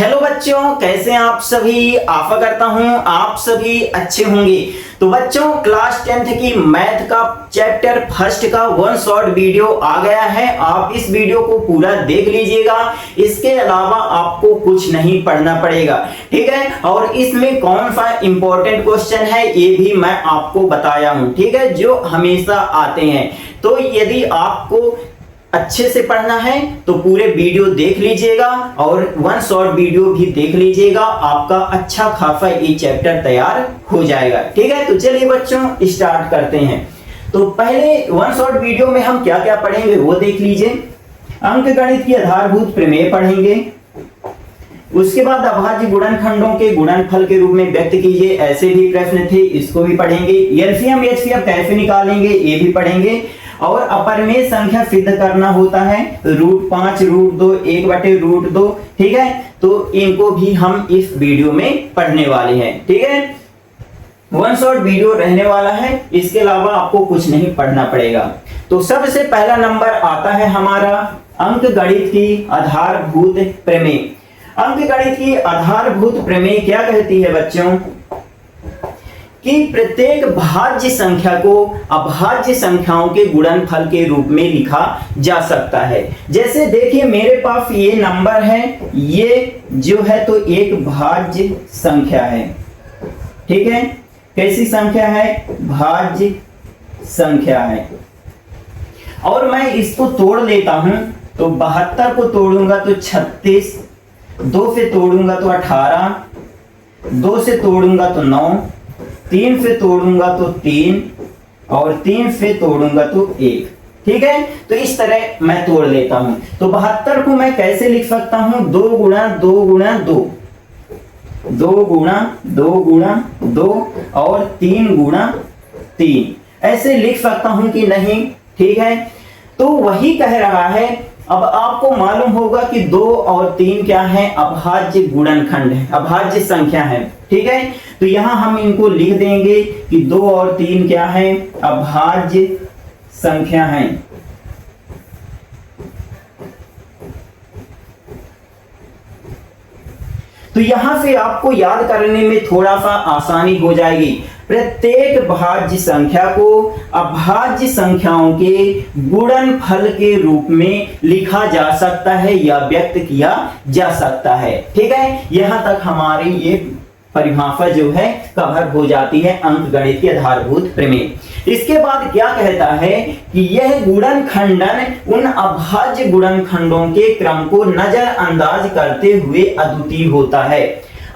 Hello बच्चों, कैसे हैं आप सभी। आशा करता हूं आप सभी अच्छे होंगे। तो बच्चों, क्लास 10th की मैथ का चैप्टर फर्स्ट का वन शॉर्ट वीडियो आ गया है। आप इस वीडियो को पूरा देख लीजिएगा। इसके अलावा आपको कुछ नहीं पढ़ना पड़ेगा, ठीक है। और इसमें कौन सा इंपॉर्टेंट क्वेश्चन है ये भी मैं आपको बताया हूं, ठीक है, जो हमेशा आते हैं। तो यदि आपको अच्छे से पढ़ना है तो पूरे वीडियो देख लीजिएगा और वन शॉर्ट वीडियो भी देख लीजिएगा। आपका अच्छा खासा ये चैप्टर तैयार हो जाएगा, ठीक है। तो चलिए बच्चों स्टार्ट करते हैं। तो पहले वन शॉर्ट वीडियो में हम क्या क्या पढ़ेंगे वो देख लीजिए। अंकगणित की आधारभूत प्रमेय पढ़ेंगे। उसके बाद अभाज्य गुणनखंडों के गुणनफल के रूप में व्यक्त कीजिए, ऐसे भी प्रश्न थे, इसको भी पढ़ेंगे। एलसीएम एचसीएफ कैसे निकालेंगे ये भी पढ़ेंगे। और अपरिमेय संख्या सिद्ध करना होता है, √5 √2 1/√2, ठीक है। तो इनको भी हम इस वीडियो में पढ़ने वाले हैं, ठीक है। वन शॉर्ट वीडियो रहने वाला है, इसके अलावा आपको कुछ नहीं पढ़ना पड़ेगा। तो सबसे पहला नंबर आता है हमारा अंकगणित की आधारभूत प्रमेय। अंकगणित की आधारभूत प्रमेय क्या कहती है बच्चों कि प्रत्येक भाज्य संख्या को अभाज्य संख्याओं के गुणनफल के रूप में लिखा जा सकता है। जैसे देखिए मेरे पास ये नंबर है, ये जो है तो एक भाज्य संख्या है, ठीक है। कैसी संख्या है? भाज्य संख्या है। और मैं इसको तोड़ लेता हूं तो 72 को तोड़ूंगा तो 36, 2 से तोड़ूंगा तो 18, 2 से तोड़ूंगा तो 9, 3 से तोड़ूंगा तो 3 और 3 से तोड़ूंगा तो 1, ठीक है। तो इस तरह मैं तोड़ लेता हूं। तो 72 को मैं कैसे लिख सकता हूं? 2 गुणा 2 गुणा 2, 2 गुणा 2 गुणा 2 और 3 गुणा 3, ऐसे लिख सकता हूं कि नहीं, ठीक है। तो वही कह रहा है। अब आपको मालूम होगा कि 2 और 3 क्या है? अभाज्य गुणनखंड है, अभाज्य संख्या है, ठीक है। तो यहां हम इनको लिख देंगे कि 2 और 3 क्या है? अभाज्य संख्या है। तो यहां से आपको याद करने में थोड़ा सा आसानी हो जाएगी। प्रत्येक भाज्य संख्या को अभाज्य संख्याओं के गुणनफल के रूप में लिखा जा सकता है या व्यक्त किया जा सकता है, ठीक है। यहां तक हमारी ये परिभाषा जो है कवर हो जाती है अंकगणित के आधारभूत प्रमेय। इसके बाद क्या कहता है कि यह गुणनखंडन उन अभाज्य गुणनखंडों के क्रम को नजरअंदाज करते हुए अद्वितीय होता है।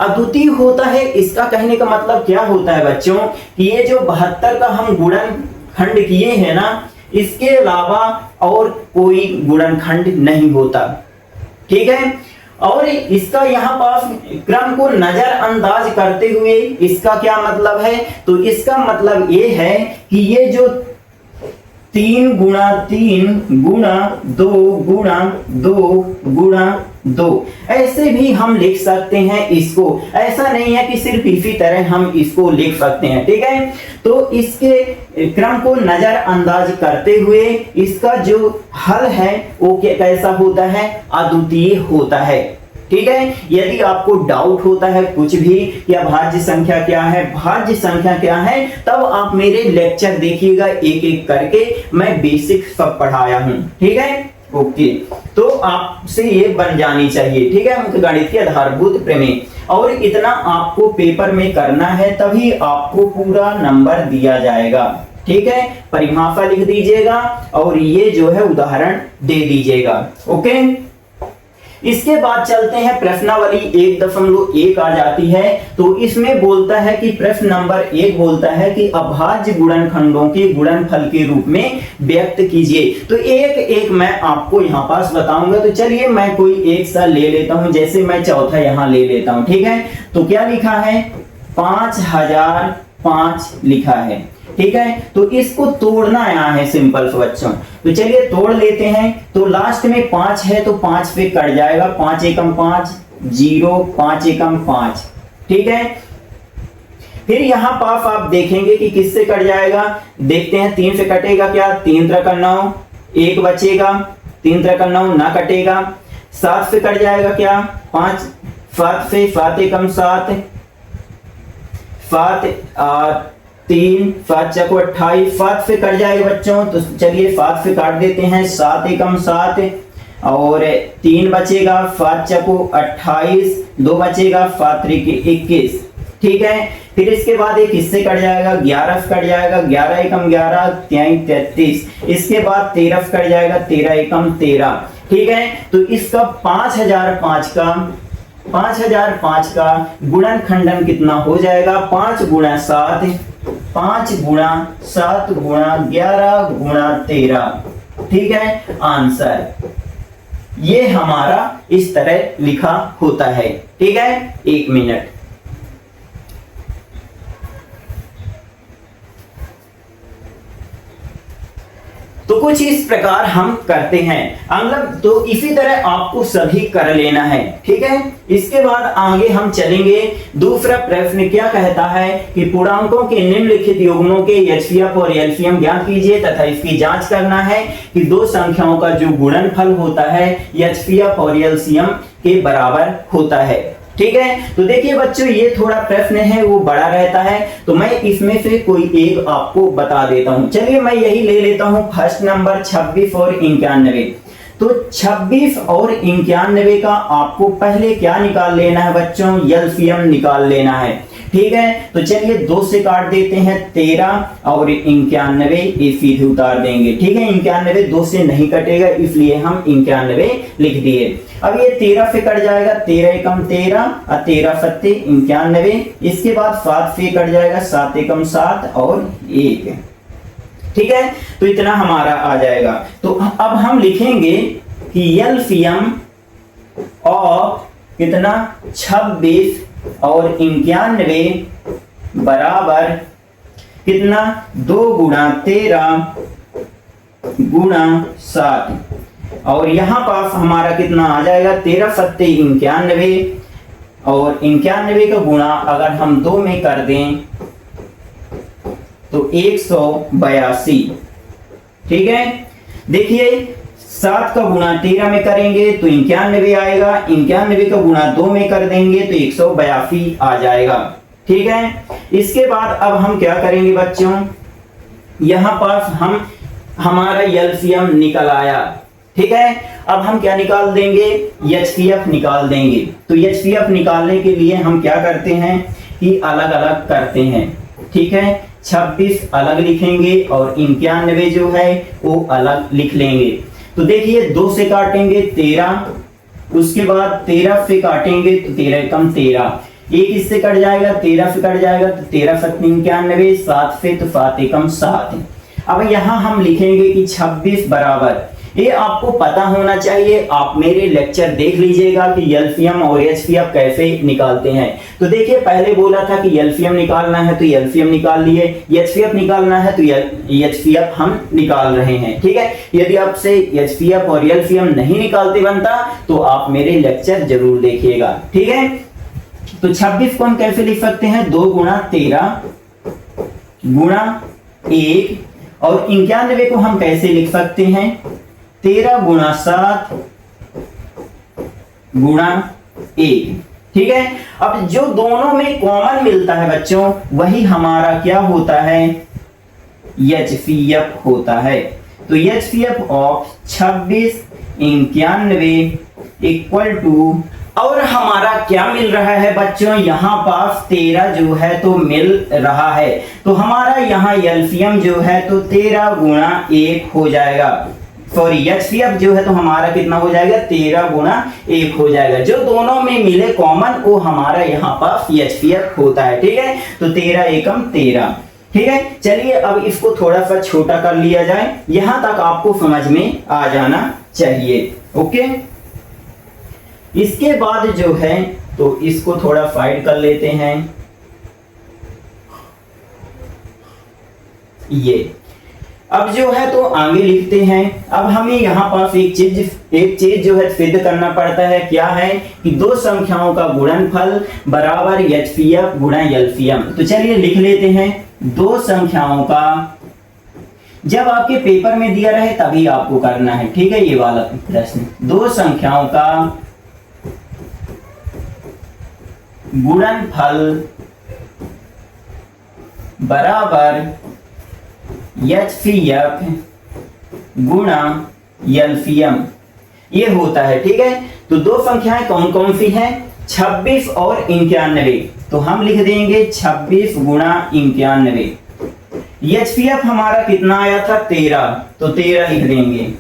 अद्वितीय होता है, इसका कहने का मतलब क्या होता है बच्चों कि ये जो 72 का हम गुणनखंड किए हैं ना, इसके अलावा और कोई गुणनखंड नहीं होता, ठीक है। और इसका यहाँ पास क्रम को नजरअंदाज करते हुए इसका क्या मतलब है? तो इसका मतलब ये है कि ये जो 3 गुणा 3 गुणा 2 गुणा 2 गुणा 2, ऐसे भी हम लिख सकते हैं इसको। ऐसा नहीं है कि सिर्फ इसी तरह हम इसको लिख सकते हैं, ठीक है। तो इसके क्रम को नजरअंदाज करते हुए इसका जो हल है वो कैसा होता है? अद्वितीय होता है, ठीक है। यदि आपको डाउट होता है कुछ भी या भाज्य संख्या क्या है, भाज्य संख्या क्या है, तब आप मेरे लेक्चर देखिएगा एक एक करके, मैं बेसिक सब पढ़ाया हूं, ठीक है। ओके, तो आपसे ये बन जानी चाहिए, ठीक है, अंकगणित के आधारभूत प्रमेय। और इतना आपको पेपर में करना है तभी आपको पूरा नंबर दिया जाएगा, ठीक है। परिभाषा लिख दीजिएगा और ये जो है उदाहरण दे दीजिएगा, ओके। इसके बाद चलते हैं प्रश्नावली 1.1 आ जाती है। तो इसमें बोलता है कि प्रश्न नंबर 1 बोलता है कि अभाज्य गुणनखंडों के गुणनफल के रूप में व्यक्त कीजिए। तो एक एक मैं आपको यहाँ पास बताऊंगा। तो चलिए मैं कोई एक सा ले लेता हूं, जैसे मैं चौथा यहाँ ले लेता हूं, ठीक है। तो क्या लिखा है? 5005 लिखा है, ठीक है। तो इसको तोड़ना आया है सिंपल से बच्चों। तो चलिए तोड़ लेते हैं। तो लास्ट में 5 है तो 5 पे कट जाएगा, 5 एकम 5 0, 5 एकम 5, ठीक है। फिर यहां पास आप देखेंगे कि किससे कट जाएगा, देखते हैं 3 से कटेगा क्या? 3 त्रिक 9, 1 बचेगा, 3 त्रिक 9 ना कटेगा। 7 से कट जाएगा क्या? 5 फात एकम 7, फात 3, फात चको 28, फात से कट जाएगा बच्चों। तो चलिए फात से काट देते हैं, 7 एकम 7 और 3 बचेगा, फात चको 28, 2 बचेगा, फात त्रिक 21। ठीक है, फिर इसके बाद एक इससे कट जाएगा, 11 से कट जाएगा, 11 एकम 11, 33। इसके बाद 13 से कट जाएगा, 13 एकम 13। ठीक है, तो इसका 5005 का गुणनखंडन कितना हो जाएगा? 5 गुणा 7, 5 गुणा 7 गुणा 11 गुणा 13। ठीक है, आंसर ये हमारा इस तरह लिखा होता है। ठीक है, 1 मिनट। तो कुछ इस प्रकार हम करते हैं मतलब, तो इसी तरह आपको सभी कर लेना है। ठीक है, इसके बाद आगे हम चलेंगे। दूसरा प्रश्न क्या कहता है कि पूर्णांकों के निम्नलिखित युग्मों के एचसीएफ और एलसीएम ज्ञात कीजिए तथा इसकी जांच करना है कि दो संख्याओं का जो गुणनफल होता है एचसीएफ और एलसीएम के बराबर होता है। ठीक है, तो देखिए बच्चों, ये थोड़ा प्रश्न है वो बड़ा रहता है, तो मैं इसमें से कोई एक आपको बता देता हूं। चलिए मैं यही ले लेता हूं, फर्स्ट नंबर 26 और 91। तो 26 और 91 का आपको पहले क्या निकाल लेना है बच्चों? एलसीएम निकाल लेना है। ठीक है, तो चलिए 2 से काट देते हैं, 13 और 91 ये सीधे उतार देंगे। ठीक है, 91 2 से नहीं कटेगा, इसलिए हम 91 लिख दिए। अब ये 13 से कट जाएगा, 13 एकम 13 और 13 सत्ते 91। इसके बाद 7 से कट जाएगा, 7 एकम 7 और 1। ठीक है, तो इतना हमारा आ जाएगा। तो अब हम लिखेंगे कि एलसीएम ऑफ कितना 26 और 91 बराबर कितना 2 गुणा 13 गुणा 7 और यहां पास हमारा कितना आ जाएगा 13 सत्ते 91 और 91 का गुणा अगर हम 2 में कर दें तो 182। ठीक है, देखिए 7 का गुणा 13 में करेंगे तो 91 आएगा, 91 का गुणा 2 में कर देंगे तो 182 आ जाएगा। ठीक है, इसके बाद अब हम क्या करेंगे बच्चों, यहां पास हम हमारा एलसीएम निकल आया। ठीक है, अब हम क्या निकाल देंगे? एचसीएफ निकाल देंगे। तो एचसीएफ निकालने के लिए हम क्या करते हैं कि अलग अलग करते हैं। ठीक है, 26 अलग लिखेंगे और 91 जो है वो अलग लिख लेंगे। तो देखिए 2 से काटेंगे 13, उसके बाद 13 से काटेंगे तो 13 एकम 13, 1 इससे कट जाएगा, 13 से कट जाएगा तो 13 सत्ते 91, 7 से तो 7 एकम 7। अब यहां हम लिखेंगे कि 26 बराबर, ये आपको पता होना चाहिए, आप मेरे लेक्चर देख लीजिएगा कि एलसीएम और एचसीएफ कैसे निकालते हैं। तो देखिए पहले बोला था कि एलसीएम निकालना है तो एलसीएम निकाल लिए, एचसीएफ निकालना है तो एचसीएफ हम निकाल रहे हैं। ठीक है, यदि आपसे एचसीएफ और एलसीएम नहीं निकालते बनता तो आप मेरे लेक्चर जरूर देखिएगा। ठीक है, तो 26 को हम कैसे लिख सकते हैं? 2 गुणा 13 गुणा 1 और 91 को हम कैसे लिख सकते हैं? 13 गुणा 7 गुणा 1। ठीक है, अब जो दोनों में कॉमन मिलता है बच्चों वही हमारा क्या होता है? एचसीएफ होता है। तो एचसीएफ ऑफ 26 91 इक्वल टू, और हमारा क्या मिल रहा है बच्चों? यहां पास 13 जो है तो मिल रहा है, तो हमारा यहां एलसीएम जो है तो 13 गुणा 1 हो जाएगा। सॉरी, एचसीएफ जो है तो हमारा कितना हो जाएगा? 13 गुणा 1 हो जाएगा। जो दोनों में मिले कॉमन वो हमारा यहाँ पास एचसीएफ होता है। ठीक है, तो 13 एकम 13। ठीक है, चलिए अब इसको थोड़ा सा छोटा कर लिया जाए, यहां तक आपको समझ में आ जाना चाहिए। ओके, इसके बाद जो है तो इसको थोड़ा फाइड कर लेते हैं। ये अब जो है तो आगे लिखते हैं। अब हमें यहाँ पास एक चीज जो है सिद्ध करना पड़ता है। क्या है कि दो संख्याओं का गुणनफल बराबर एचसीएफ गुणा एलसीएम। तो चलिए लिख लेते हैं, दो संख्याओं का, जब आपके पेपर में दिया रहे तभी आपको करना है। ठीक है, ये वाला प्रश्न, दो संख्याओं का गुणनफल बराबर HCF गुणा LCM ये होता है। ठीक है, तो दो संख्याएं कौन कौन सी हैं? 26 और 91। तो हम लिख देंगे 26 गुणा 91। HCF हमारा कितना आया था? 13, तो 13 लिख देंगे।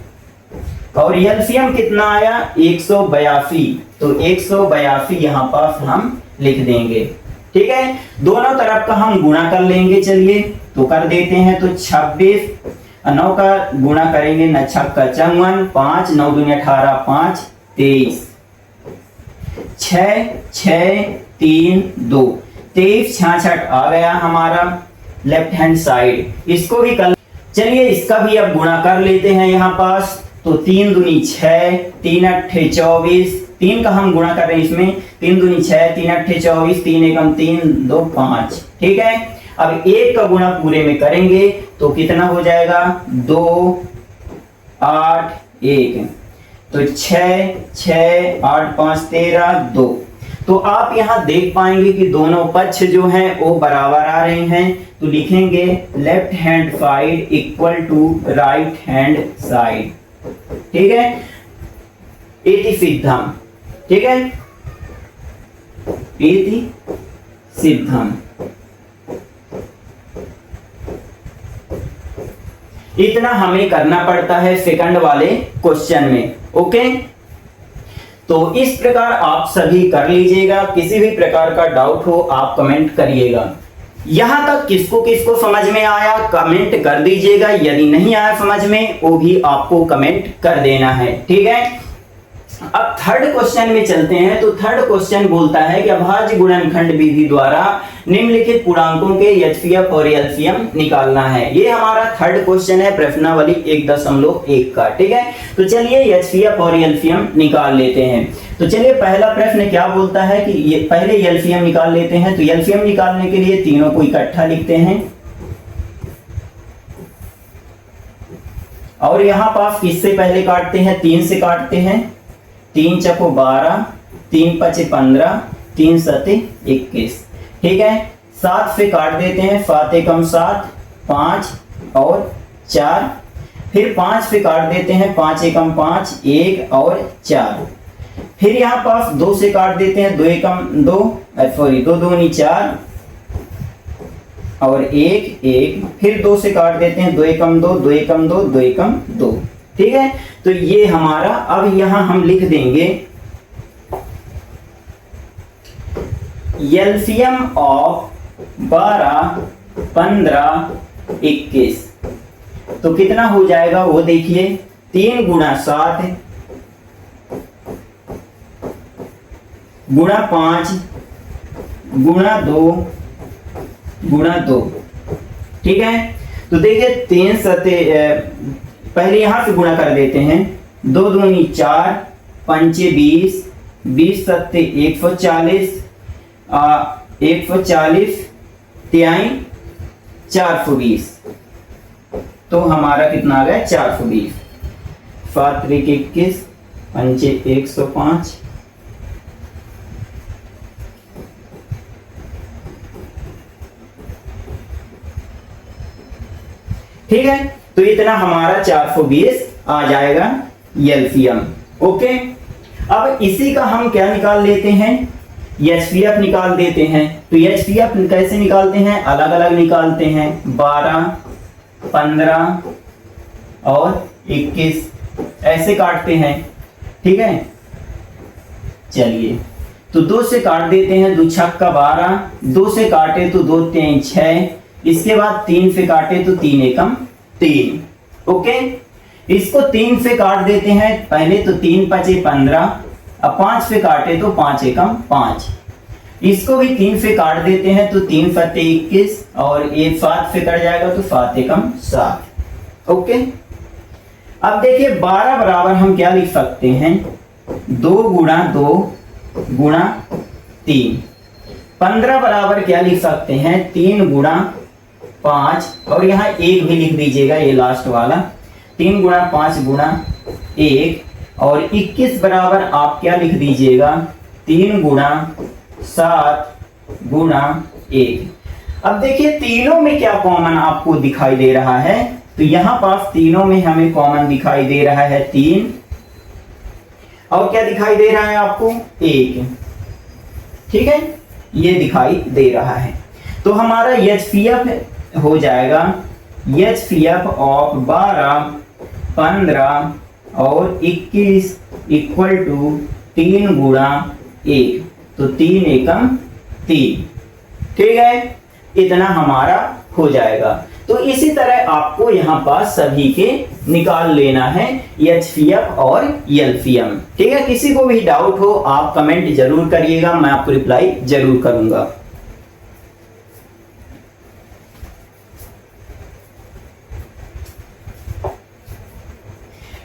और LCM कितना आया? 182, तो 182 यहाँ पास हम लिख देंगे। ठीक है, दोनों तरफ का हम गुणा कर लेंगे। चलिए तो कर देते हैं। तो 26 9 का गुणा करेंगे, 9 छक्का 54, 5 9 दूनी 18, 5 23, 6 6 3 2 23 66 आ गया हमारा लेफ्ट हैंड साइड। इसको भी कर, चलिए इसका भी अब गुणा कर लेते हैं यहाँ पास। तो 3 दूनी 6, 3 अट्ठे 24, 3 का हम गुणा कर रहे हैं इसमें। 3 दूनी 6, 3 अट्ठे 24, 3 एकम 3 2 5। ठीक है, अब 1 का गुणा पूरे में करेंगे तो कितना हो जाएगा? 2 8 1, तो 6 6 8 5 13 2। तो आप यहाँ देख पाएंगे कि दोनों पक्ष जो हैं वो बराबर आ रहे हैं। तो लिखेंगे left hand side equal to right hand side. ठीक है, इति सिद्धम। ठीक है, इति सिद्धम। इतना हमें करना पड़ता है सेकंड वाले क्वेश्चन में। ओके, तो इस प्रकार आप सभी कर लीजिएगा। किसी भी प्रकार का डाउट हो आप कमेंट करिएगा। यहां तक किसको किसको समझ में आया कमेंट कर दीजिएगा। यदि नहीं आया समझ में वो भी आपको कमेंट कर देना है। ठीक है, अब थर्ड क्वेश्चन में चलते हैं। तो थर्ड क्वेश्चन बोलता है कि अभाज्य गुणनखंड विधि द्वारा निम्नलिखित पूर्णांकों के HCF और LCM निकालना है। ये हमारा थर्ड क्वेश्चन है प्रश्नावली 1.1 का। ठीक है, तो चलिए HCF और LCM निकाल लेते हैं। तो चलिए पहला प्रश्न क्या बोलता है कि ये पहले LCM निकाल लेते हैं। तो LCM निकालने के लिए तीनों को इकट्ठा लिखते हैं और यहां पास किससे पहले काटते हैं? 3 से काटते हैं। 3 चको 12, 3 पचे 15, 3 सते 21। ठीक है, 7 से काट देते हैं। 7 एकम 7, 5 और 4। फिर 5 से काट देते हैं। 5 एकम 5, 1 और 4। फिर यहाँ पास 2 से काट देते हैं। 2 एकम 2, सॉरी 2 दूनी 4 और 1 1। फिर 2 से काट देते हैं। 2 एकम 2, 2 एकम 2, 2 एकम 2। ठीक है, तो ये हमारा अब यहां हम लिख देंगे LCM ऑफ 12 15 21। तो कितना हो जाएगा वो देखिए। 3 गुणा 7 गुणा 5 गुणा 2 गुणा 2। ठीक है, तो देखिए 3 सते पहले यहां से गुणा कर देते हैं। 2 दूनी 4, 5 20, 20 सत्ते 140, 140 त्याई 420। तो हमारा कितना आ गया? 420। 7 त्रिक 21, 5 105। ठीक है, तो इतना हमारा 420 आ जाएगा LCM। ओके, अब इसी का हम क्या निकाल लेते हैं? HCF निकाल देते हैं। तो HCF कैसे निकालते हैं? अलग अलग निकालते हैं। 12 15 और 21 ऐसे काटते हैं। ठीक है, चलिए तो 2 से काट देते हैं। 2 छक्का 12, 2 से काटे तो 2 3 6। इसके बाद 3 से काटे तो 3 एकम 3। ओके, इसको 3 से काट देते हैं। पहले तो 3 पचे 15, अब 5 से काटे तो 5 एकम 5। इसको भी 3 से काट देते हैं। तो 3 सत्ते 21 और 1 7 से कट जाएगा तो 7 एकम 7। ओके, अब देखिए 12 बराबर हम क्या लिख सकते हैं? 2 गुणा 2 गुणा 3। 15 बराबर क्या लिख सकते हैं? 3 गुणा 5 और यहाँ 1 भी लिख दीजिएगा, ये लास्ट वाला। 3 गुणा 5 गुणा 1 और 21 बराबर आप क्या लिख दीजिएगा? 3 गुणा 7 गुणा 1। अब देखिए तीनों में क्या कॉमन आपको दिखाई दे रहा है, तो यहां पास तीनों में हमें कॉमन दिखाई दे रहा है 3, और क्या दिखाई दे रहा है आपको 1। ठीक है, ये दिखाई दे रहा है। तो हमारा HCF हो जाएगा HCF ऑफ 12, 15 और 21 इक्वल टू 3 गुणा 1, तो 3 एकम 3। ठीक है, इतना हमारा हो जाएगा। तो इसी तरह आपको यहां पास सभी के निकाल लेना है HCF और LCM। ठीक है, किसी को भी डाउट हो आप कमेंट जरूर करिएगा, मैं आपको रिप्लाई जरूर करूंगा।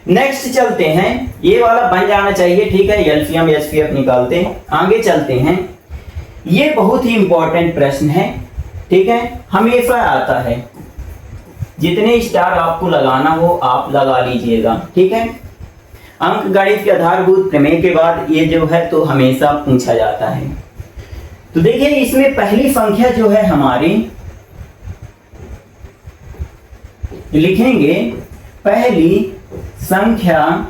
नेक्स्ट चलते हैं, ये वाला बन जाना चाहिए। ठीक है, LCM HCF निकालते हैं, आगे चलते हैं। ये बहुत ही इंपॉर्टेंट प्रश्न है। ठीक है, हमेशा आता है, जितने स्टार आपको लगाना हो आप लगा लीजिएगा। ठीक है, अंक गणित के आधारभूत प्रमेय के बाद ये जो है तो हमेशा पूछा जाता है। तो देखिए इसमें पहली संख्या जो है हमारी, लिखेंगे पहली संख्या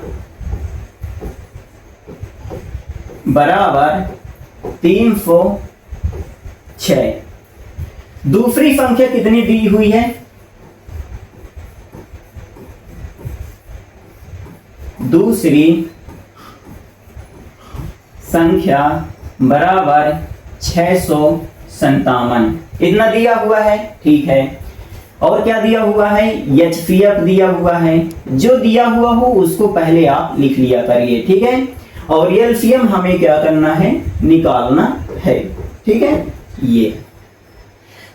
बराबर 306। दूसरी संख्या कितनी दी हुई है, दूसरी संख्या बराबर 657, इतना दिया हुआ है। ठीक है, और क्या दिया हुआ है, HCF दिया हुआ है। जो दिया हुआ हो उसको पहले आप लिख लिया करिए। ठीक है, और LCM हमें क्या करना है, निकालना है। ठीक है, ये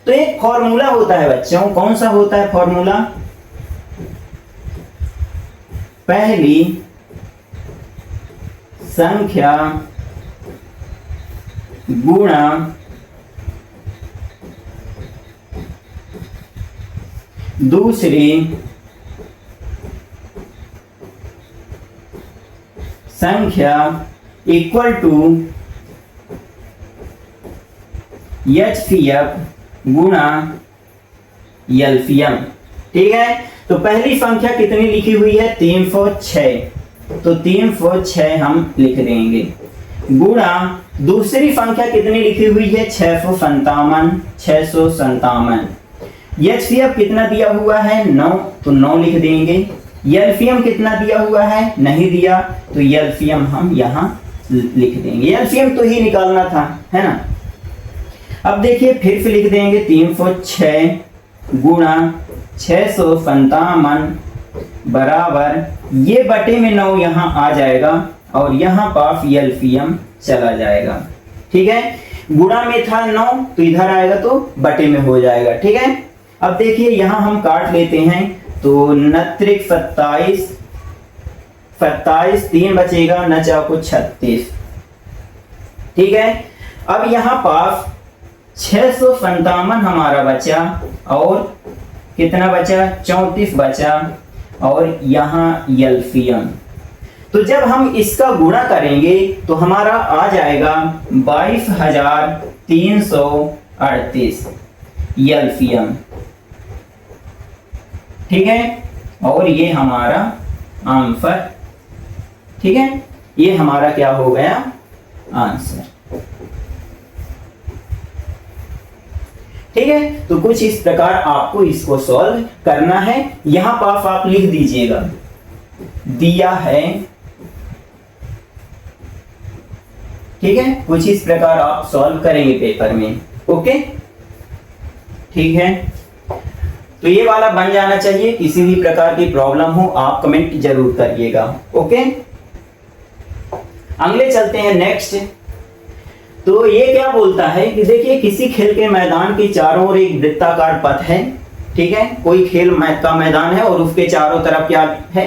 तो एक फॉर्मूला होता है बच्चों, कौन सा होता है फॉर्मूला, पहली संख्या गुणा दूसरी संख्या इक्वल टू HCF गुणा LCM। ठीक है, तो पहली संख्या कितनी लिखी हुई है, 306, तो 306 हम लिख देंगे, गुणा दूसरी संख्या कितनी लिखी हुई है, 657। HCF कितना दिया हुआ है, 9, तो 9 लिख देंगे। LCM कितना दिया हुआ है, नहीं दिया, तो LCM हम यहाँ लिख देंगे। LCM तो ही निकालना था, है ना। अब देखिए फिर से लिख देंगे 306 गुणा 657 बराबर, ये बटे में 9 यहाँ आ जाएगा और यहाँ पास LCM चला जाएगा। ठीक है, गुणा में था 9 तो इधर आएगा तो बटे में हो जाएगा। ठीक है, अब देखिए यहाँ हम काट लेते हैं, तो 29 27 3 बचेगा, न चाहो 36। ठीक है, अब यहाँ पास 657 हमारा बचा और कितना बचा, 34 बचा, और यहाँ LCM। तो जब हम इसका गुणा करेंगे तो हमारा आ जाएगा 22,338 LCM। ठीक है, और ये हमारा आंसर। ठीक है, ये हमारा क्या हो गया, आंसर। ठीक है, तो कुछ इस प्रकार आपको इसको सॉल्व करना है। यहां पास आप लिख दीजिएगा, दिया है। ठीक है, कुछ इस प्रकार आप सॉल्व करेंगे पेपर में। ओके, ठीक है, तो ये वाला बन जाना चाहिए। किसी भी प्रकार की प्रॉब्लम हो आप कमेंट जरूर करिएगा। ओके, अगले चलते हैं नेक्स्ट। तो ये क्या बोलता है कि देखिए किसी खेल के मैदान के चारों ओर एक वृत्ताकार पथ है। ठीक है, कोई खेल का मैदान है और उसके चारों तरफ क्या है,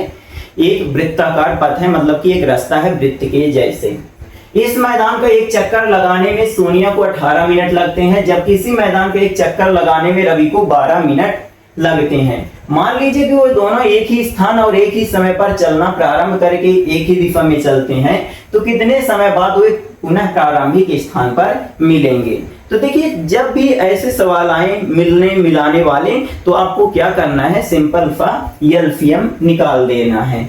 एक वृत्ताकार पथ है, मतलब कि एक रास्ता है वृत्त के जैसे। इस मैदान का एक चक्कर लगाने में सोनिया को 18 मिनट लगते हैं, जबकि इसी मैदान का एक चक्कर लगाने में रवि को 12 मिनट लगते हैं। मान लीजिए कि वो दोनों एक ही स्थान और एक ही समय पर चलना प्रारंभ करके एक ही दिशा में चलते हैं, तो कितने समय बाद वो पुनः प्रारंभिक स्थान पर मिलेंगे। तो देखिए, जब भी ऐसे सवाल आए मिलने मिलाने वाले, तो आपको क्या करना है, सिंपल सा एलसीएम निकाल देना है।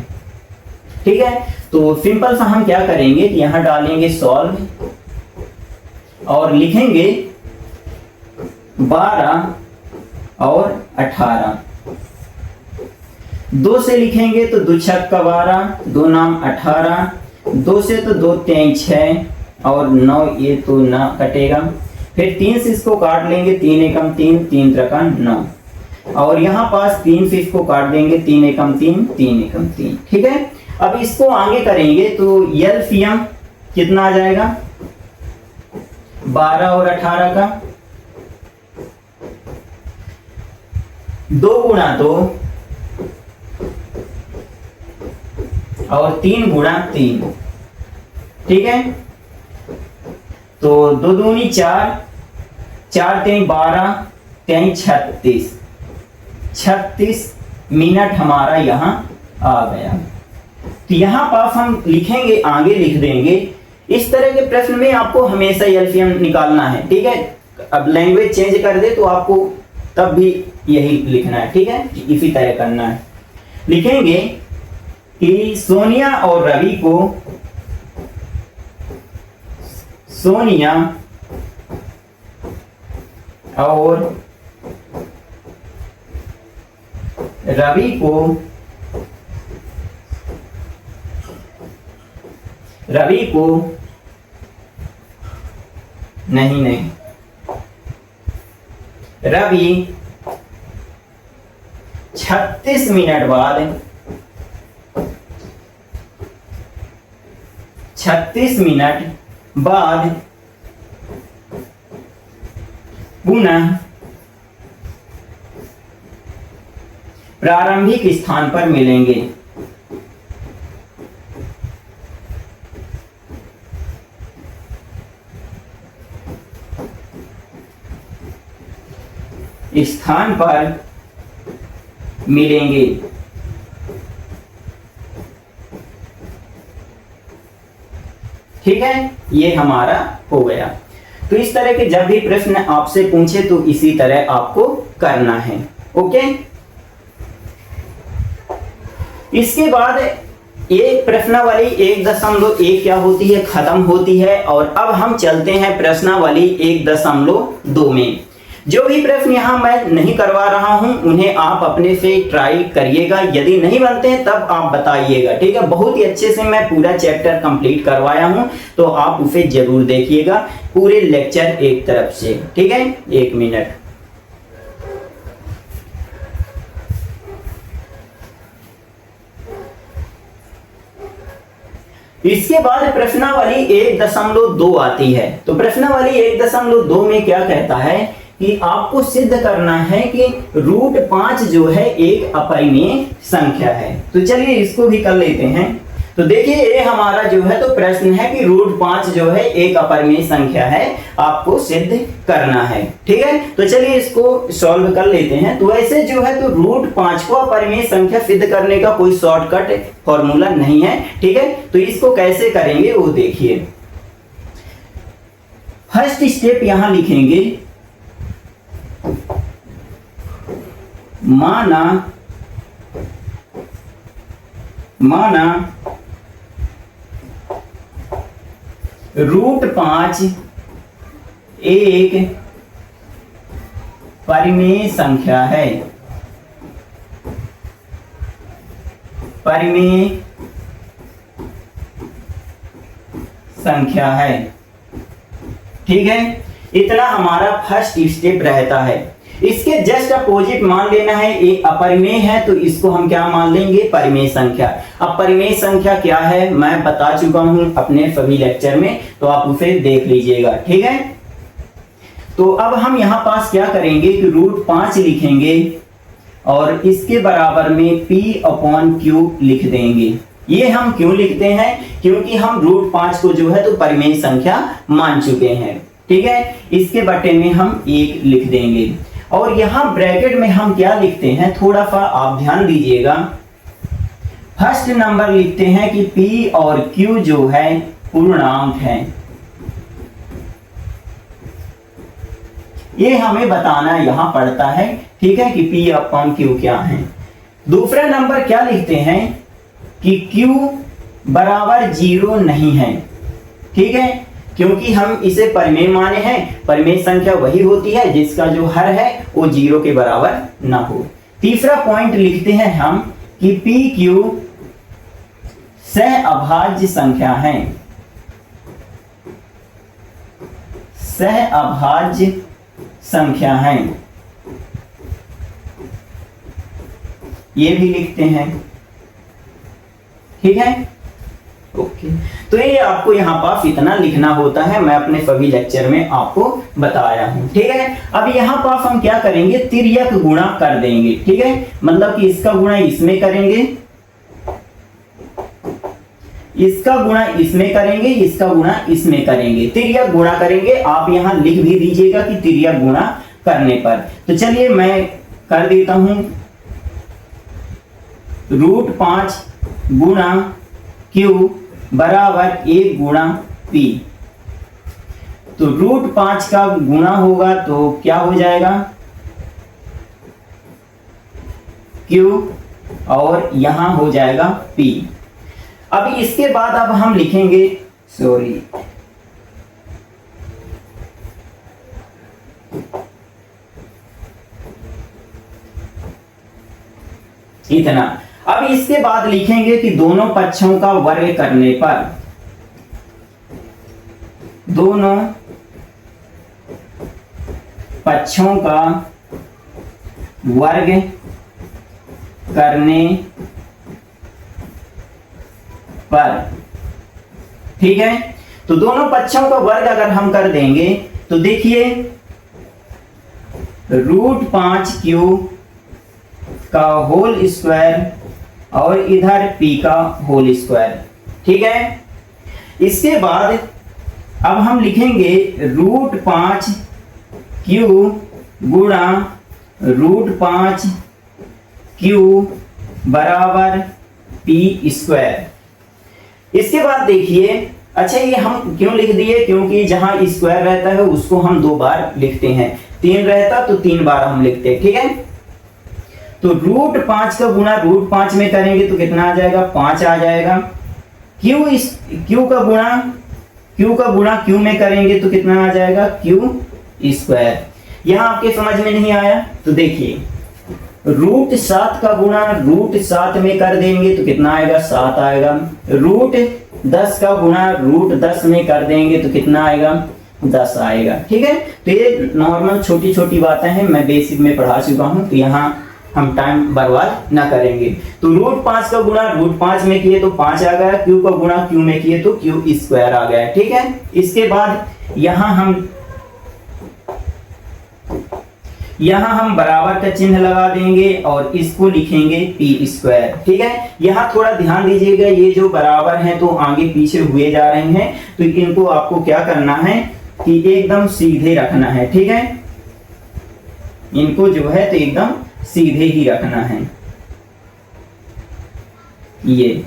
ठीक है, तो सिंपल सा हम क्या करेंगे कि यहां डालेंगे सॉल्व और लिखेंगे 12 और 18। 2 से लिखेंगे तो 2 छक्का 12, 2 नाम 18, 2 से तो 2 3 6 और 9, ये तो ना कटेगा। फिर 3 से इसको काट लेंगे, 3 एकम 3, 3 त्रिका 9, और यहाँ पास 3 से इसको काट देंगे, 3 एकम 3, 3 एकम 3। ठीक है, अब इसको आगे करेंगे तो एलसीएम कितना आ जाएगा, 12 और 18 का 2 गुणा 2 और 3 गुणा 3। ठीक है, तो 2 दूनी 4, 4 3 12, 3 36, 36 मिनट हमारा यहाँ आ गया। तो यहाँ पास हम लिखेंगे, आगे लिख देंगे। इस तरह के प्रश्न में आपको हमेशा एलसीएम निकालना है। ठीक है, अब लैंग्वेज चेंज कर दे तो आपको तब भी यही लिखना है। ठीक है, इसी तरह करना है। लिखेंगे कि सोनिया और रवि को, सोनिया और रवि को, रवि को नहीं, रवि 36 मिनट बाद, 36 मिनट बाद पुनः प्रारंभिक स्थान पर मिलेंगे। स्थान पर मिलेंगे। ठीक है, ये हमारा हो गया। तो इस तरह के जब भी प्रश्न आपसे पूछे तो इसी तरह आपको करना है। ओके, इसके बाद एक प्रश्नावली 1.1 क्या होती है, खत्म होती है। और अब हम चलते हैं प्रश्नावली 1.2 में। जो भी प्रश्न यहाँ मैं नहीं करवा रहा हूं उन्हें आप अपने से ट्राई करिएगा, यदि नहीं बनते हैं तब आप बताइएगा। ठीक है, बहुत ही अच्छे से मैं पूरा चैप्टर कंप्लीट करवाया हूं, तो आप उसे जरूर देखिएगा, पूरे लेक्चर एक तरफ से। ठीक है, 1 मिनट। इसके बाद प्रश्नावली 1.2 आती है। तो प्रश्नावली 1.2 में क्या कहता है कि आपको सिद्ध करना है कि √5 जो है एक अपरिमेय संख्या है। तो चलिए इसको भी कर लेते हैं। तो देखिए, ये हमारा जो है तो प्रश्न है कि √5 जो है एक अपरिमेय संख्या है, आपको सिद्ध करना है। ठीक है, तो चलिए इसको सॉल्व कर लेते हैं। तो ऐसे जो है तो √5 को अपरिमेय संख्या सिद्ध करने का कोई शॉर्टकट फॉर्मूला नहीं है। ठीक है, तो इसको कैसे करेंगे वो देखिए। फर्स्ट स्टेप यहां लिखेंगे, माना √5 एक परिमेय संख्या है, परिमेय संख्या है। ठीक है, इतना हमारा फर्स्ट स्टेप रहता है। इसके जस्ट अपोजिट मान लेना है, एक अपरिमेय है तो इसको हम क्या मान लेंगे, परिमेय संख्या। अब परिमेय संख्या क्या है मैं बता चुका हूं अपने सभी लेक्चर में, तो आप उसे देख लीजिएगा। ठीक है, तो अब हम यहां पास क्या करेंगे कि √5 लिखेंगे और इसके बराबर में P/Q लिख देंगे। ये हम क्यों लिखते हैं, क्योंकि हम √5 को जो है तो परिमेय संख्या मान चुके हैं। ठीक है, इसके बटे में हम 1 लिख देंगे। और यहां ब्रैकेट में हम क्या लिखते हैं, थोड़ा सा आप ध्यान दीजिएगा। फर्स्ट नंबर लिखते हैं कि P और Q जो है पूर्णांक है, ये हमें बताना यहां पड़ता है, ठीक है, कि P अपॉन Q क्या है। दूसरा नंबर क्या लिखते हैं कि Q बराबर 0 नहीं है, ठीक है, क्योंकि हम इसे परिमेय माने हैं। परिमेय संख्या वही होती है जिसका जो हर है वो 0 के बराबर ना हो। तीसरा पॉइंट लिखते हैं हम कि PQ सहअभाज्य संख्या है, सहअभाज्य संख्या है, ये भी लिखते हैं, ठीक है। ओके, तो ये आपको यहाँ पास इतना लिखना होता है, मैं अपने सभी लेक्चर में आपको बताया हूं, ठीक है। अब यहाँ पास हम क्या करेंगे, तिर्यक गुणा कर देंगे, ठीक है, मतलब कि इसका गुणा इसमें करेंगे, इसका गुणा इसमें करेंगे, इसका गुणा इसमें करेंगे, तिर्यक गुणा करेंगे। आप यहां लिख भी दीजिएगा कि तिर्यक गुणा करने पर। तो चलिए मैं कर देता हूं, √5 गुणा Q बराबर 1 गुणा P। तो √5 का गुणा होगा तो क्या हो जाएगा, Q और यहां हो जाएगा P। अब इसके बाद अब हम लिखेंगे, सॉरी, इतना। अब इसके बाद लिखेंगे कि दोनों पक्षों का वर्ग करने पर, दोनों पक्षों का वर्ग करने पर, ठीक है। तो दोनों पक्षों का वर्ग अगर हम कर देंगे तो देखिए √5Q का होल स्क्वायर और इधर P का होल स्क्वायर, ठीक है। इसके बाद अब हम लिखेंगे √5Q गुणा √5Q बराबर P स्क्वायर। इसके बाद देखिए, अच्छा ये हम क्यों लिख दिए, क्योंकि जहां स्क्वायर रहता है उसको हम 2 बार लिखते हैं, 3 रहता तो 3 बार हम लिखते हैं, ठीक है। तो √5 का गुणा √5 में करेंगे तो कितना आ जाएगा, 5 आ जाएगा। Q का गुणा Q में करेंगे तो कितना आ जाएगा, Q स्क्वायर। यहां आपके समझ में नहीं आया तो देखिए, √7 का गुणा √7 में कर देंगे तो कितना आएगा, 7 आएगा। √10 का गुणा √10 में कर देंगे तो कितना आएगा, 10 आएगा, ठीक है। तो ये नॉर्मल छोटी छोटी बातें हैं, मैं बेसिक में पढ़ा चुका हूं, तो यहाँ हम टाइम बर्बाद ना करेंगे। तो √5 का गुणा √5 में किए तो 5 आ गया, Q का गुणा Q में किए तो Q स्क्वायर आ गया, ठीक है। इसके बाद यहां हम बराबर का चिन्ह लगा देंगे और इसको लिखेंगे P स्क्वायर, ठीक है। यहाँ थोड़ा ध्यान दीजिएगा, ये जो बराबर हैं तो आगे पीछे हुए जा रहे हैं, तो इनको आपको क्या करना है कि एकदम सीधे रखना है, ठीक है। इनको जो है तो एकदम सीधे ही रखना है, ये,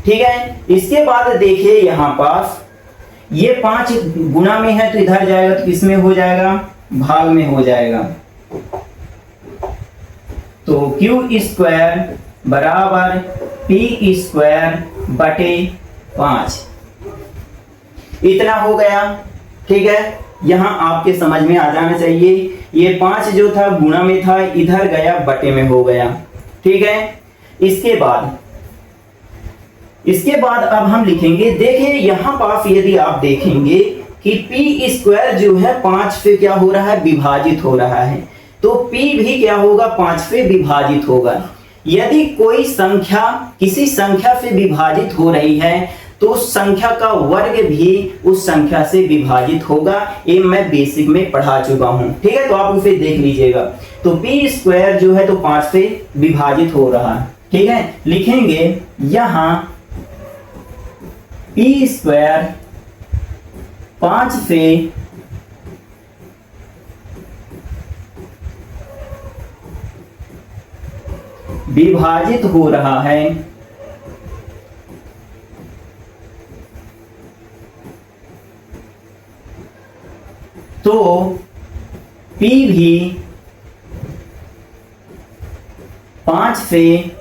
ठीक है। इसके बाद देखिए यहाँ पास ये 5 गुना में है तो इधर जाएगा तो किसमें हो जाएगा, भाग में हो जाएगा। तो Q स्क्वायर बराबर P स्क्वायर बटे 5, इतना हो गया, ठीक है। यहां आपके समझ में आ जाना चाहिए, ये 5 जो था गुणा में था, इधर गया बटे में हो गया, ठीक है। इसके बाद अब हम लिखेंगे, देखिए यहां पास यदि आप देखेंगे कि P स्क्वायर जो है 5 से क्या हो रहा है, विभाजित हो रहा है, तो P भी क्या होगा, 5 से विभाजित होगा। यदि कोई संख्या किसी संख्या से विभाजित हो रही है तो उस संख्या का वर्ग भी उस संख्या से विभाजित होगा, ये मैं बेसिक में पढ़ा चुका हूं, ठीक है। तो आप उसे देख लीजिएगा। तो P स्क्वायर जो है तो 5 से विभाजित हो रहा है, ठीक है। लिखेंगे यहां P स्क्वायर 5 से विभाजित हो रहा है, तो P भी 5 से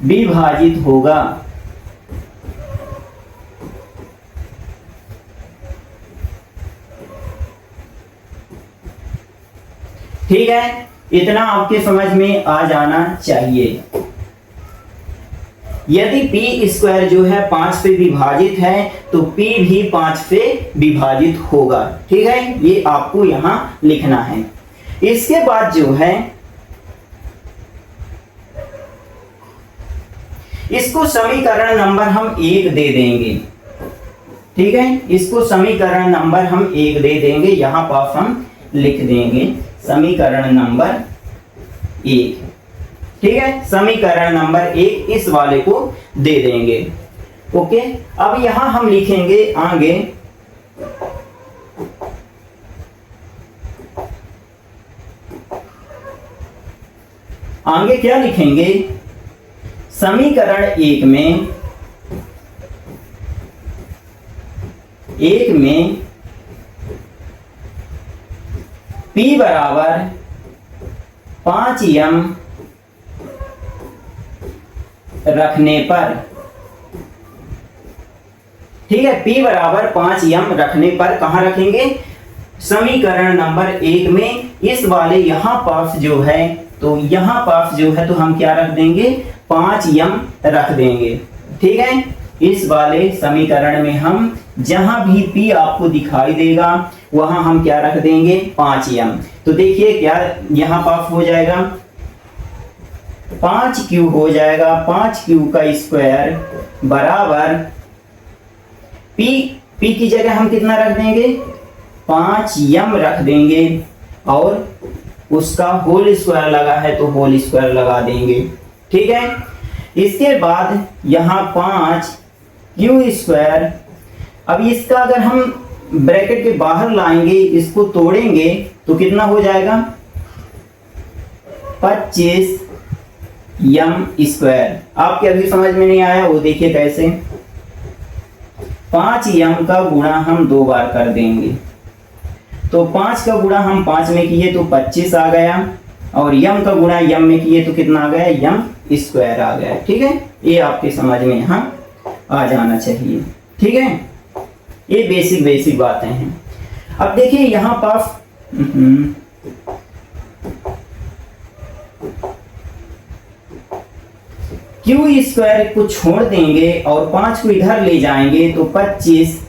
विभाजित होगा। ठीक है, इतना आपके समझ में आ जाना चाहिए। यदि p स्क्वायर जो है 5 से विभाजित है तो p भी 5 से विभाजित होगा। ठीक है, ये आपको यहां लिखना है। इसके बाद जो है इसको समीकरण नंबर हम 1 दे देंगे। ठीक है, इसको समीकरण नंबर हम 1 दे देंगे, यहां पास हम लिख देंगे समीकरण नंबर 1। ठीक है, समीकरण नंबर 1 इस वाले को दे देंगे। ओके, अब यहां हम लिखेंगे आगे क्या लिखेंगे, समीकरण 1 में P बराबर 5m रखने पर, ठीक है, P बराबर 5m रखने पर कहां रखेंगे, समीकरण नंबर 1 में इस वाले यहां पास जो है, तो यहां पास जो है तो हम क्या रख देंगे, 5m रख देंगे। ठीक है, इस वाले समीकरण में हम जहां भी P आपको दिखाई देगा वहां हम क्या रख देंगे, 5m। तो देखिए क्या यहां पास हो जाएगा, 5q हो जाएगा, 5q का स्क्वायर बराबर p की जगह हम कितना रख देंगे, 5m रख देंगे, और उसका होल स्क्वायर लगा है तो होल स्क्वायर लगा देंगे। ठीक है, इसके बाद यहां 5q स्क्वायर, अब इसका अगर हम ब्रैकेट के बाहर लाएंगे, इसको तोड़ेंगे तो कितना हो जाएगा, 25m स्क्वायर। आपके अभी समझ में नहीं आया वो देखिए कैसे, 5m का गुणा हम 2 बार कर देंगे, तो 5 का गुणा हम 5 में किए तो 25 आ गया, और m का गुणा m में किए तो कितना आ गया, m स्क्वायर आ गया। ठीक है, ये आपके समझ में यहाँ आ जाना चाहिए। ठीक है, ये बेसिक बातें हैं। अब देखिए यहां पास क्यू स्क्वायर को छोड़ देंगे और 5 को इधर ले जाएंगे तो 25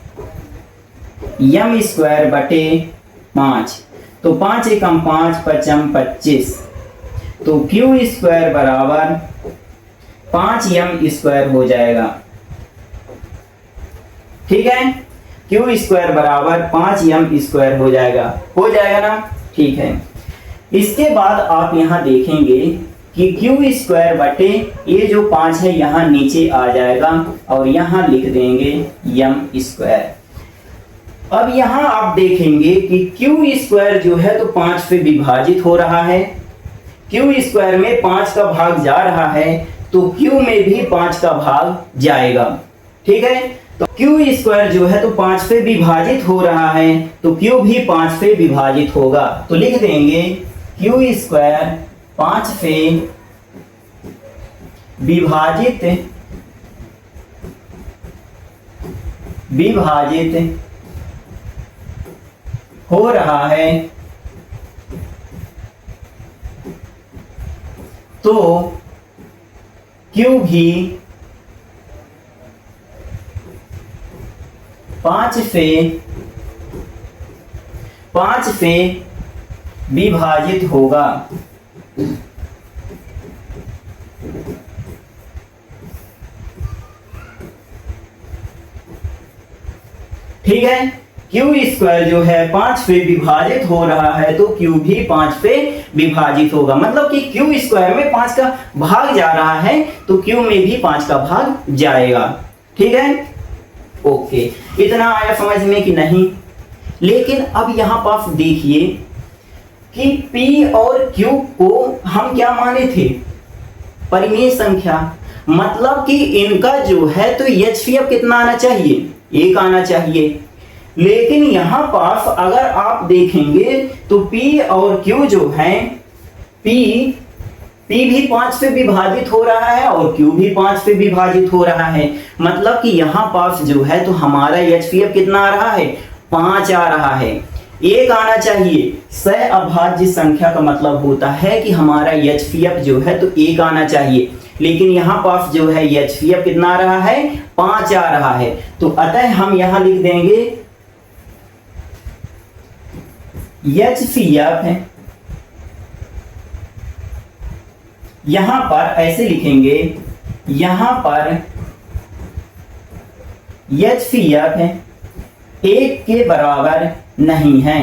m स्क्वायर बटे 5, तो 5 एकम 5 पचम 25, तो क्यू स्क्वायर बराबर 5m स्क्वायर हो जाएगा। ठीक है, क्यू स्क्वायर बराबर 5m स्क्वायर हो जाएगा ना। ठीक है, इसके बाद आप यहां देखेंगे कि क्यू स्क्वायर बटे ये जो 5 है यहां नीचे आ जाएगा, और यहां लिख देंगे m स्क्वायर। अब यहां आप देखेंगे कि क्यू स्क्वायर जो है तो 5 से विभाजित हो रहा है, क्यू स्क्वायर में 5 का भाग जा रहा है तो क्यू में भी 5 का भाग जाएगा। ठीक है, तो क्यू स्क्वायर जो है तो 5 से विभाजित हो रहा है तो क्यू भी 5 से विभाजित होगा, तो लिख देंगे क्यू स्क्वायर 5 से विभाजित हो रहा है, तो क्यू भी 5 से विभाजित होगा। ठीक है, क्यू स्क्वायर जो है 5 से विभाजित हो रहा है तो क्यू भी 5 से विभाजित होगा, मतलब कि क्यू स्क्वायर में 5 का भाग जा रहा है तो क्यू में भी 5 का भाग जाएगा। ठीक है, ओके, इतना आया समझ में कि नहीं। लेकिन अब यहां पास देखिए कि P और Q को हम क्या माने थे, परिमेय संख्या, मतलब कि इनका जो है तो HCF कितना आना चाहिए, 1 आना चाहिए। लेकिन यहां पास अगर आप देखेंगे तो P और Q जो है, P भी 5 से विभाजित हो रहा है और Q भी 5 से विभाजित हो रहा है, मतलब कि यहां पास जो है तो हमारा HCF कितना आ रहा है, 5 आ रहा है। 1 आना चाहिए, सहअभाज्य संख्या का मतलब होता है कि हमारा HCF जो है तो 1 आना चाहिए, लेकिन यहां पास जो है HCF कितना आ रहा है, 5 आ रहा है। तो अतः हम यहां लिख देंगे HCF है, यहां पर ऐसे लिखेंगे, यहां पर HCF है 1 के बराबर नहीं है,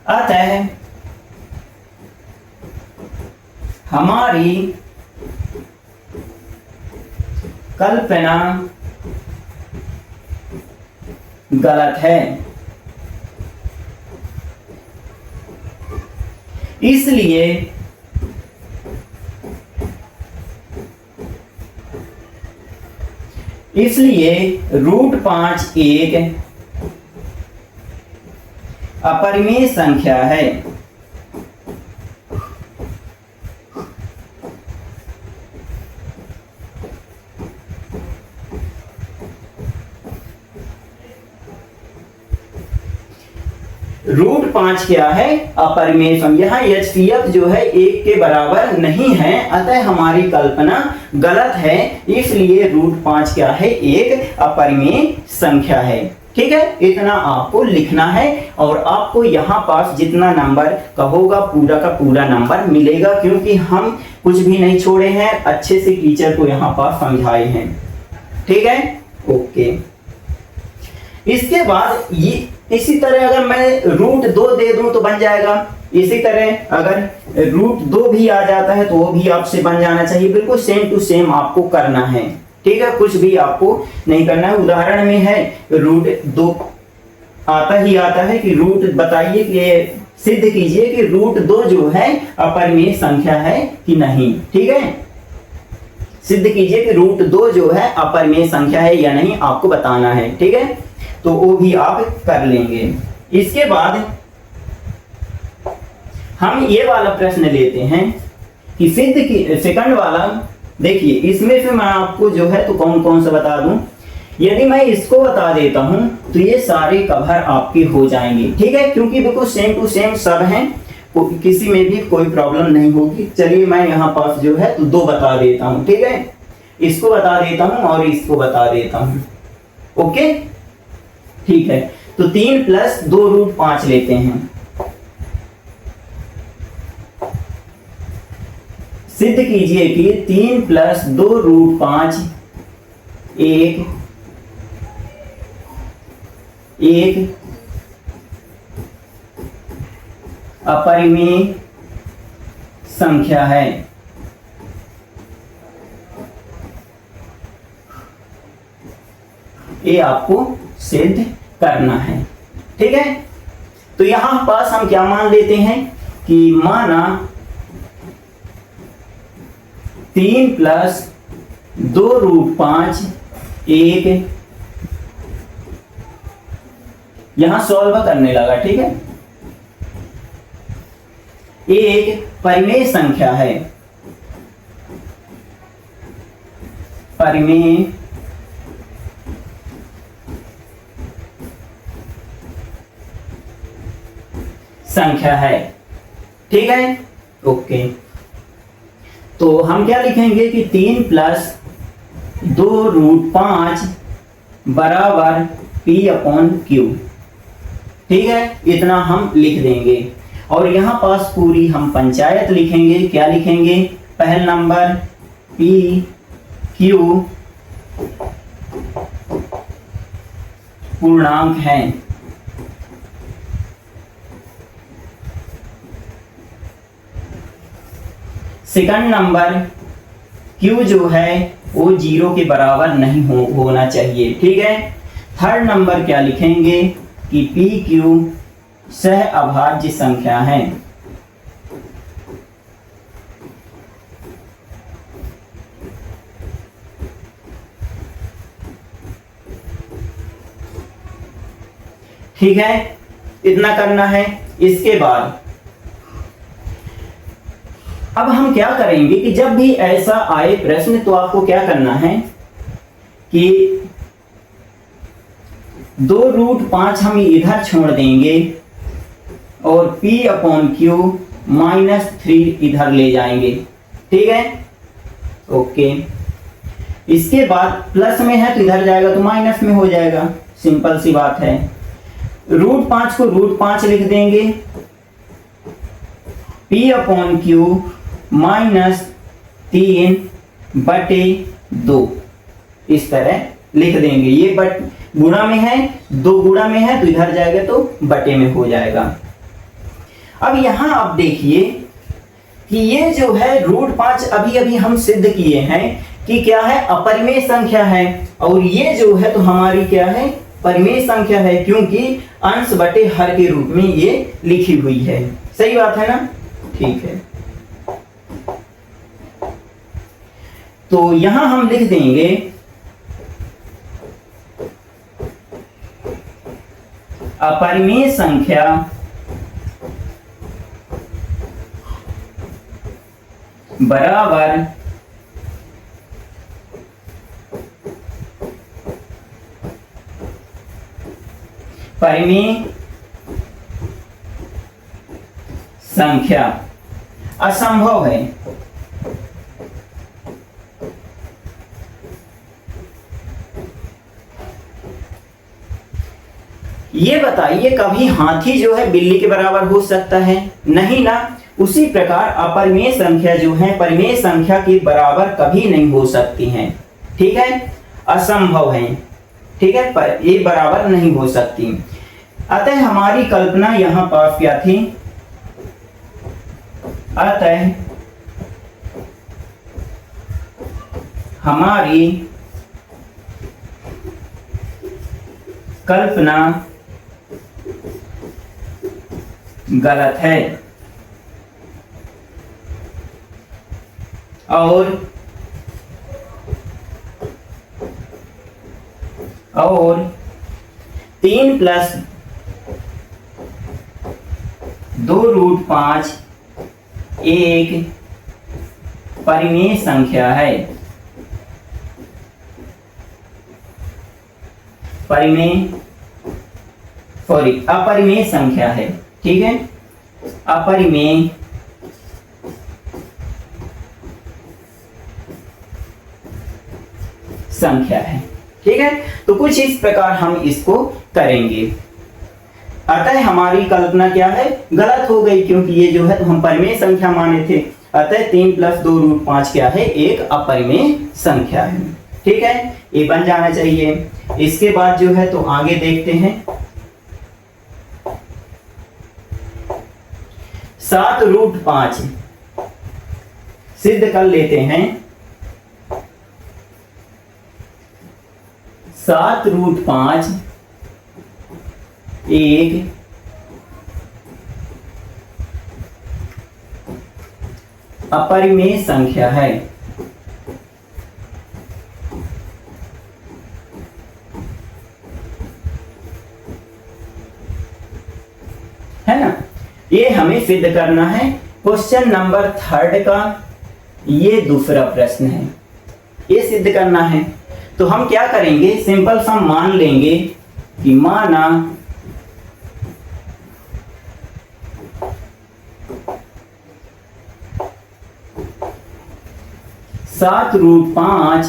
अतः हमारी कल्पना गलत है। इसलिए √5 एक अपरिमेय संख्या है। √5 क्या है, अपरिमेय संख्या। यहाँ HCF जो है 1 के बराबर नहीं है, अतः हमारी कल्पना गलत है, इसलिए √5 क्या है, एक अपरिमेय संख्या है। ठीक है, इतना आपको लिखना है और आपको यहाँ पास जितना नंबर का होगा पूरा का पूरा नंबर मिलेगा, क्योंकि हम कुछ भी नहीं छोड़े हैं, अच्छे से टीचर को यहाँ पास समझाए हैं। ठीक है, ओके। इसके बाद ये इसी तरह अगर मैं √2 दे दूं तो बन जाएगा। इसी तरह अगर √2 भी आ जाता है तो वो भी आपसे बन जाना चाहिए। बिल्कुल सेम टू सेम आपको करना है। ठीक है, कुछ भी आपको नहीं करना है। उदाहरण में है √2 आता ही आता है कि रूट बताइए कि सिद्ध कीजिए कि √2 जो है अपरिमेय संख्या है कि नहीं। ठीक है, सिद्ध कीजिए कि √2 जो है अपरिमेय संख्या है या नहीं, आपको बताना है। ठीक है, तो वो भी आप कर लेंगे। इसके बाद हम ये वाला प्रश्न लेते हैं कि सिद्ध की सेकंड वाला। देखिए, इसमें से मैं आपको जो है तो कौन कौन सा बता दूं। यदि मैं इसको बता देता हूं तो ये सारे कवर आपके हो जाएंगे। ठीक है, क्योंकि बिल्कुल सेम टू सेम सब हैं, किसी में भी कोई प्रॉब्लम नहीं होगी। चलिए मैं यहाँ पास जो है तो 2 बता देता हूँ। ठीक है, इसको बता देता हूँ और इसको बता देता हूँ। ओके, ठीक है, तो 3 + 2 √5 लेते हैं। सिद्ध कीजिए कि 3 + 2 √5 एक अपरिमेय संख्या है। ये आपको सिद्ध करना है। ठीक है, तो यहां पास हम क्या मान लेते हैं कि माना 3 + 2 √5 एक, यहां सॉल्व करने लगा। ठीक है, एक परिमेय संख्या है, परिमेय संख्या है। ठीक है, ओके। तो हम क्या लिखेंगे कि 3 + 2 √5 बराबर P/Q। ठीक है, इतना हम लिख देंगे और यहां पास पूरी हम पंचायत लिखेंगे। क्या लिखेंगे, पहला नंबर PQ पूर्णांक है, सेकंड नंबर Q जो है वो 0 के बराबर नहीं होना चाहिए। ठीक है, थर्ड नंबर क्या लिखेंगे, कि पी क्यू सह अभाज्य संख्या है। ठीक है, इतना करना है। इसके बाद अब हम क्या करेंगे कि जब भी ऐसा आए प्रश्न तो आपको क्या करना है कि 2√5 हम इधर छोड़ देंगे और P/Q -3 इधर ले जाएंगे। ठीक है, ओके। इसके बाद प्लस में है तो इधर जाएगा तो माइनस में हो जाएगा, सिंपल सी बात है। √5 को √5 लिख देंगे, P/Q -3/2 इस तरह लिख देंगे। ये बट गुणा में है, 2 गुणा में है तो इधर जाएगा तो बटे में हो जाएगा। अब यहां आप देखिए कि ये जो है √5 अभी अभी हम सिद्ध किए हैं कि क्या है, अपरिमेय संख्या है, और ये जो है तो हमारी क्या है, परिमेय संख्या है, क्योंकि अंश बटे हर के रूप में ये लिखी हुई है। सही बात है ना? ठीक है, तो यहां हम लिख देंगे अपरिमेय संख्या बराबर परिमेय संख्या। असंभव है। ये बताइए कभी हाथी जो है बिल्ली के बराबर हो सकता है? नहीं ना। उसी प्रकार अपरिमेय संख्या जो है परिमेय संख्या के बराबर कभी नहीं हो सकती हैं। ठीक है, असंभव है। ठीक है, पर ये बराबर नहीं हो सकती। अतः हमारी कल्पना यहां पर क्या थी? अतः हमारी कल्पना गलत है और 3 + 2√5 एक परिमेय संख्या है। अपरिमेय संख्या है। ठीक है, अपरिमेय संख्या है। ठीक है, तो कुछ इस प्रकार हम इसको करेंगे। अतः हमारी कल्पना क्या है? गलत हो गई, क्योंकि ये जो है तो हम परिमेय संख्या माने थे। अतः 3 + 2√5 क्या है? एक अपरिमेय संख्या है। ठीक है, ये बन जाना चाहिए। इसके बाद जो है तो आगे देखते हैं। 7√5 सिद्ध कर लेते हैं। 7√5 एक अपरिमेय संख्या है। है ना? ये हमें सिद्ध करना है। क्वेश्चन नंबर 3 का ये दूसरा प्रश्न है, ये सिद्ध करना है। तो हम क्या करेंगे? सिंपल सा मान लेंगे कि माना 7√5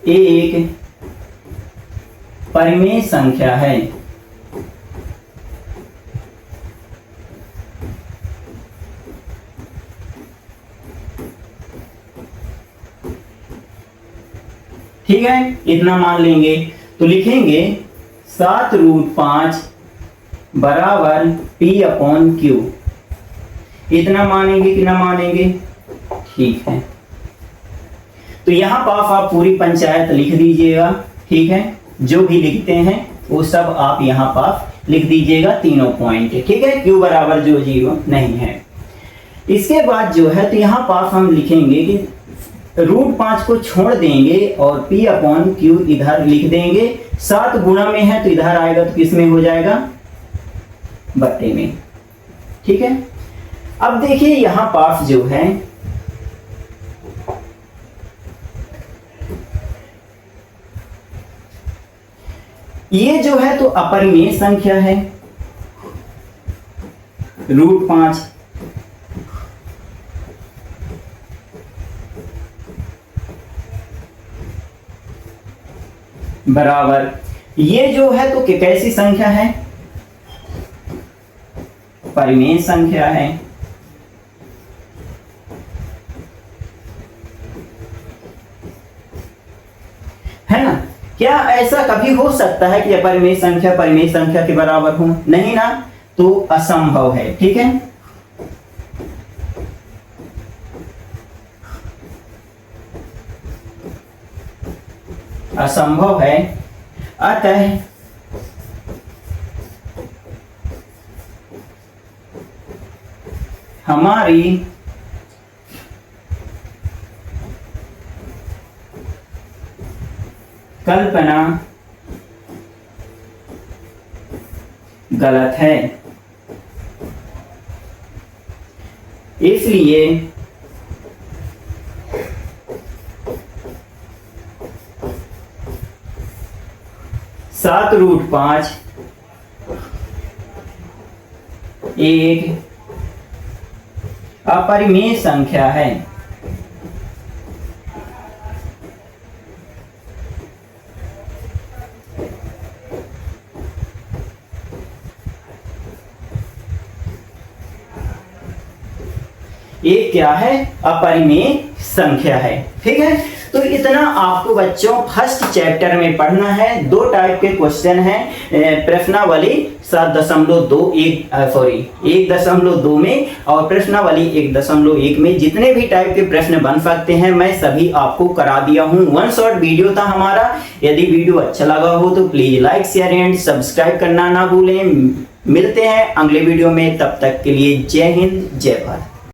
एक परिमेय संख्या है। ठीक है, इतना मान लेंगे तो लिखेंगे 7√5 बराबर P/Q। इतना मानेंगे कि ना मानेंगे? ठीक है, तो यहां पास आप पूरी पंचायत लिख दीजिएगा। ठीक है, जो भी लिखते हैं वो सब आप यहाँ पर लिख दीजिएगा तीनों पॉइंट, ठीक है। q बराबर जो 0 नहीं है। इसके बाद जो है तो यहाँ पर हम लिखेंगे कि √5 को छोड़ देंगे और p/q इधर लिख देंगे। 7 गुणा में है तो इधर आएगा तो किस में हो जाएगा, बट्टे में, ठीक है। अब देखिए यहाँ पास जो है ये जो है तो अपरिमेय संख्या है, √5 बराबर ये जो है तो कैसी संख्या है, परिमेय संख्या है ना। क्या ऐसा कभी हो सकता है कि अपरिमेय संख्या के बराबर हो, नहीं ना, तो असंभव है, ठीक है। असंभव है, अतः हमारी कल्पना गलत है। इसलिए √5 एक अपरिमेय संख्या है। एक क्या है, अपरिमेय संख्या है, ठीक है। तो इतना आपको बच्चों फर्स्ट चैप्टर में पढ़ना है। 2 टाइप के क्वेश्चन हैं, प्रश्नावली 1.2 में और प्रश्नावली 1.1 में। जितने भी टाइप के प्रश्न बन सकते हैं मैं सभी आपको करा दिया हूं। 1 शॉर्ट वीडियो था हमारा। यदि वीडियो अच्छा लगा हो तो please like share and subscribe करना ना भूलें। मिलते हैं अगले वीडियो में, तब तक के लिए जय हिंद जय भारत।